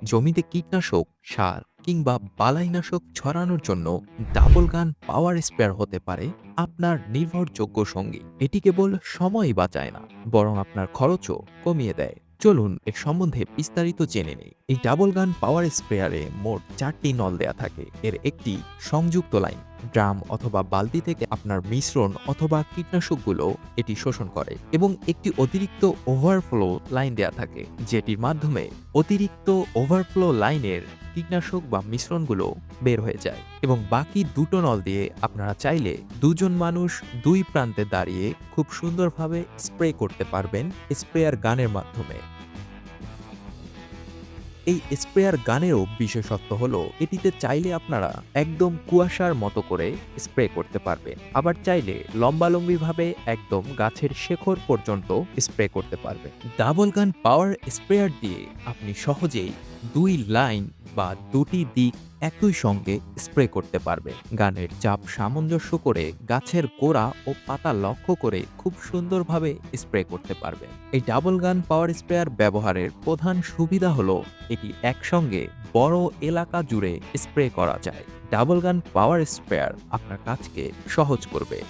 জমিতে কীটনাশক, সার কিংবা বালাইনাশক ছড়ানোর জন্য ডাবল গান পাওয়ার স্প্রেয়ার হতে পারে আপনার নির্ভরযোগ্য সঙ্গী। এটি কেবল সময়ই বাঁচায় না, বরং আপনার খরচও কমিয়ে দেয়। চলুন এর সম্বন্ধে বিস্তারিত জেনে নেই। এই ডাবল গান পাওয়ার স্প্রেয়ারে মোট 4টি নল দেয়া থাকে। এর একটি সংযুক্ত লাইন ড্রাম অথবা বালতি থেকে আপনার মিশ্রণ অথবা কীটনাশকগুলো এটি শোষণ করে, এবং একটি অতিরিক্ত ওভারফ্লো লাইন দেয়া থাকে, যেটির মাধ্যমে অতিরিক্ত ওভারফ্লো লাইনের কীটনাশক বা মিশ্রণগুলো বের হয়ে যায়। এবং বাকি দুটো নল দিয়ে আপনারা চাইলে দুজন মানুষ দুই প্রান্তে দাঁড়িয়ে খুব সুন্দরভাবে স্প্রে করতে পারবেন স্প্রেয়ার গানের মাধ্যমে। এই স্প্রেয়ার গানেরও বিশেষত্ব হলো এটিতে চাইলে আপনারা একদম কুয়াশার মতো করে স্প্রে করতে পারবেন, আবার চাইলে লম্বালম্বিভাবে একদম গাছের শেকড় পর্যন্ত স্প্রে করতে পারবেন। ডাবল গান পাওয়ার স্প্রেয়ার দিয়ে আপনি সহজেই দুই লাইন বা দুটি দিক একই সঙ্গে স্প্রে করতে পারবেন। গানের চাপ সামঞ্জস্য করে গাছের গোড়া ও পাতা লক্ষ্য করে খুব সুন্দরভাবে স্প্রে করতে পারবেন। এই ডাবল গান পাওয়ার স্প্রেয়ার ব্যবহারের প্রধান সুবিধা হলো এটি একসঙ্গে বড় এলাকা জুড়ে স্প্রে করা যায়। ডাবল গান পাওয়ার স্প্রেয়ার আপনার কাজকে সহজ করবে।